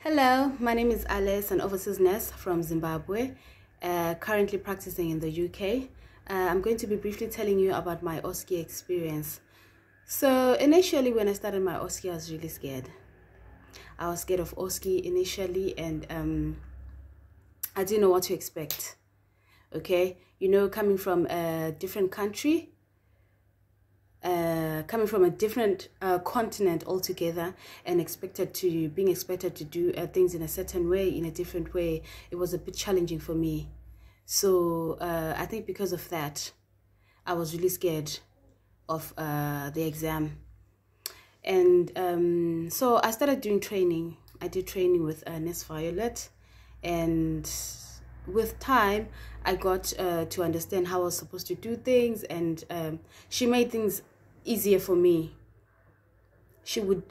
Hello, my name is Alice, an overseas nurse from Zimbabwe, currently practicing in the UK. I'm going to be briefly telling you about my Osce experience. So initially when I started my Osce, I was really scared. I was scared of Osce initially, and I didn't know what to expect. Okay, you know, coming from a different country, coming from a different continent altogether, and being expected to do things in a certain way, in a different way, it was a bit challenging for me. So I think because of that, I was really scared of the exam. And so I started doing training. I did training with Nurse Violet, and with time I got to understand how I was supposed to do things, and she made things easier for me. She would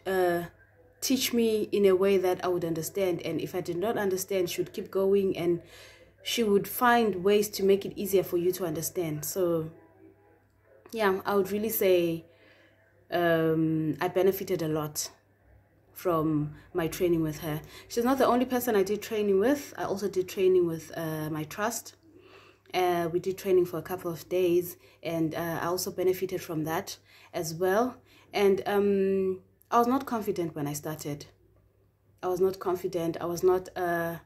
teach me in a way that I would understand, and if I did not understand, she would keep going, and she would find ways to make it easier for you to understand. So yeah, I would really say I benefited a lot from my training with her. She's not the only person I did training with. I also did training with my trust. We did training for a couple of days, and I also benefited from that as well. And I was not confident when I started. I was not confident. I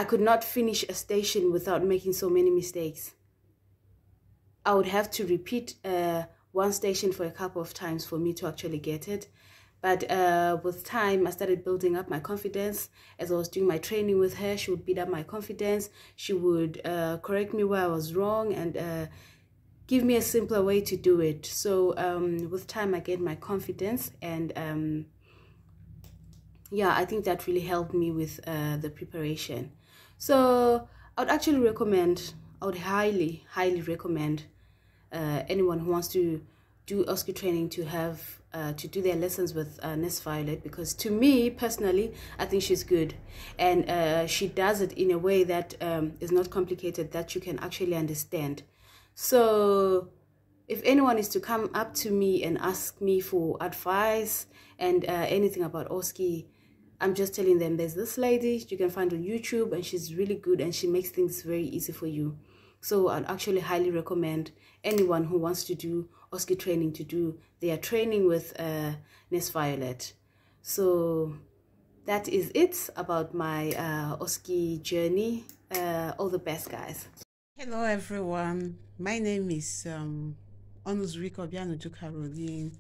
could not finish a station without making so many mistakes. I would have to repeat one station for a couple of times for me to actually get it. But with time, I started building up my confidence. As I was doing my training with her, she would build up my confidence. She would correct me where I was wrong, and give me a simpler way to do it. So with time, I gained my confidence, and yeah, I think that really helped me with the preparation. So I would highly recommend anyone who wants to do Osce training to have to do their lessons with Nurse Violet, because to me personally, I think she's good, and she does it in a way that is not complicated, that you can actually understand. So if anyone is to come up to me and ask me for advice and anything about Osce, I'm just telling them there's this lady you can find on YouTube, and she's really good, and she makes things very easy for you. So I'd actually highly recommend anyone who wants to do Osce training to do their training with Nurse Violet. So that is it about my Osce journey. All the best, guys. Hello everyone, my name is Onuzuriko Bianuju Caroline.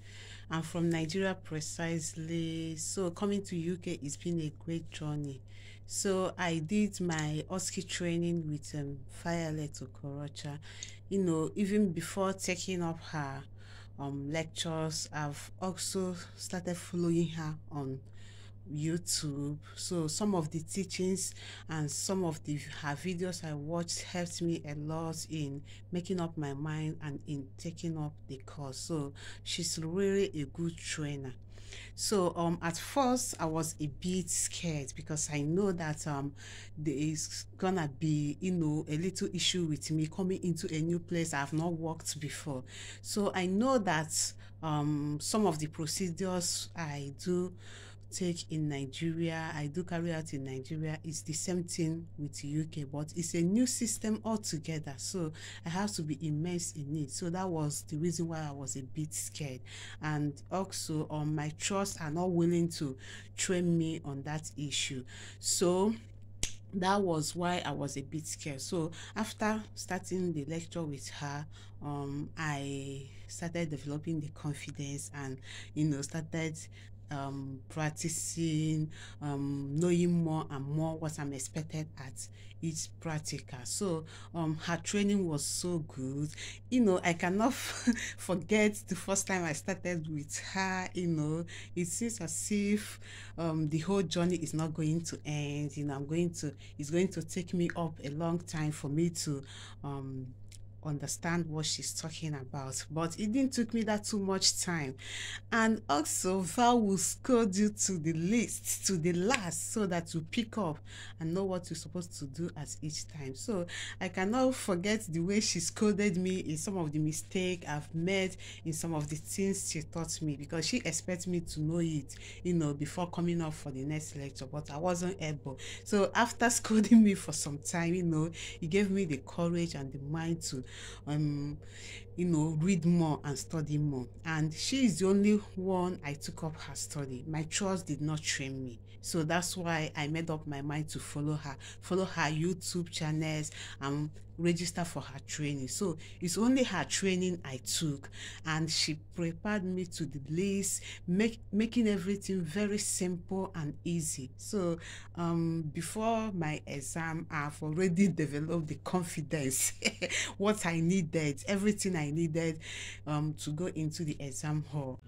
I'm from Nigeria precisely. So coming to UK, it's been a great journey. So I did my Osce training with Violet Okorocha. You know, even before taking up her lectures, I've also started following her on YouTube. So some of the teachings and some of her videos I watched helped me a lot in making up my mind and in taking up the course. So she's really a good trainer. So at first I was a bit scared because I know that there is gonna be, you know, a little issue with me coming into a new place I've not worked before. So I know that some of the procedures I do take in Nigeria, I do carry out in Nigeria, is the same thing with UK, but it's a new system altogether, so I have to be immersed in it. So that was the reason why I was a bit scared, and also my trust are not willing to train me on that issue. So that was why I was a bit scared. So after starting the lecture with her, I started developing the confidence, and you know, started practicing, knowing more and more what I'm expected at each practical. So her training was so good. You know, I cannot forget the first time I started with her. You know, it seems as if the whole journey is not going to end. You know, it's going to take me up a long time for me to understand what she's talking about. But it didn't took me that too much time. And also, Val will scold you to the list, to the last, so that you pick up and know what you're supposed to do at each time. So I cannot forget the way she scolded me in some of the mistakes I've made, in some of the things she taught me, because she expects me to know it, before coming up for the next lecture, but I wasn't able. So after scolding me for some time, it gave me the courage and the mind to read more and study more. And she is the only one I took up her study. My trust did not train me. So that's why I made up my mind to follow her YouTube channels, and register for her training. So it's only her training I took, and she prepared me to the list, making everything very simple and easy. So before my exam, I've already developed the confidence what I needed, everything I needed to go into the exam hall.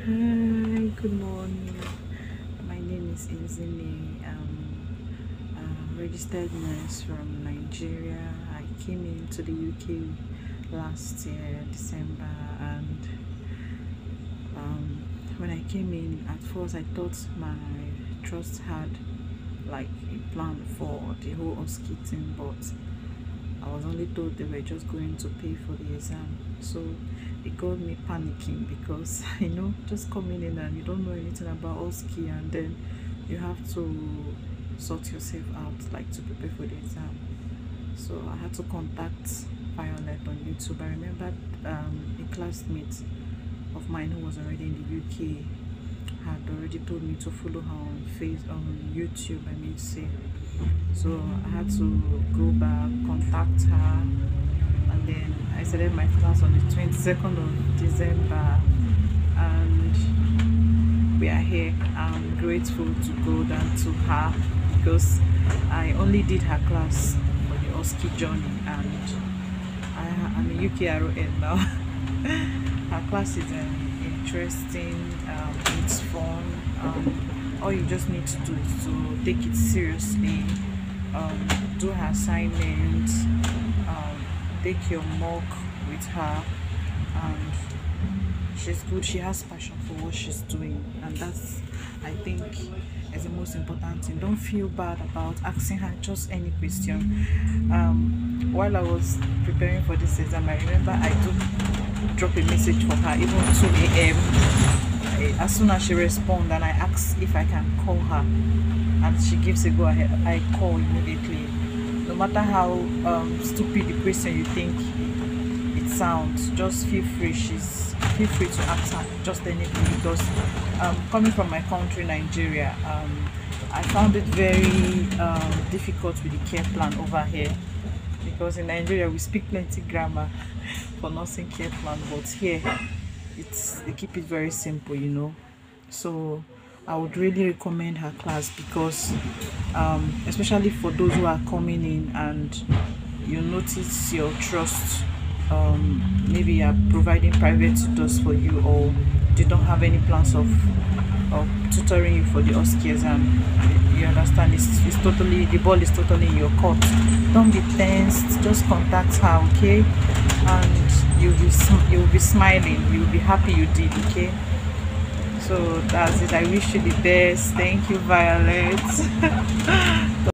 Hi, good morning. My name is Izini. I'm a registered nurse from Nigeria. I came into the UK last year, December, and when I came in, at first I thought my trust had like a plan for the whole Osce thing, but I was only told they were just going to pay for the exam. So it got me panicking, because just coming in and you don't know anything about Osce, and then you have to sort yourself out, like, to prepare for the exam. So I had to contact Violet on YouTube. I remembered a classmate of mine who was already in the UK had already told me to follow her on YouTube, I mean say. So I had to go back, contact her, and then I started my class on the 22nd of December, and we are here. I'm grateful to go down to her, because I only did her class for the Osce journey, and I'm a UKRON now. Her class is interesting, it's fun. All you just need to do is to take it seriously, do her assignments, take your mock with her, and she's good. She has passion for what she's doing, and that's, I think, is the most important thing. Don't feel bad about asking her just any question. While I was preparing for this exam, I remember I drop a message for her, even 2 a.m. As soon as she responds and I ask if I can call her, and she gives a go ahead, I call immediately. No matter how stupid the question you think it sounds, just feel free. Feel free to ask her just anything, because coming from my country, Nigeria, I found it very difficult with the care plan over here, because in Nigeria we speak plenty grammar for nursing care plan, but here they keep it very simple. So I would really recommend her class, because especially for those who are coming in and you notice your trust, maybe are providing private tutors for you, or they don't have any plans of tutoring you for the Osce exam. You understand, it's totally, the ball is totally in your court. Don't be tensed, just contact her, okay? And you'll be smiling, you'll be happy you did, okay? So that's it. I wish you the best. Thank you, Violet.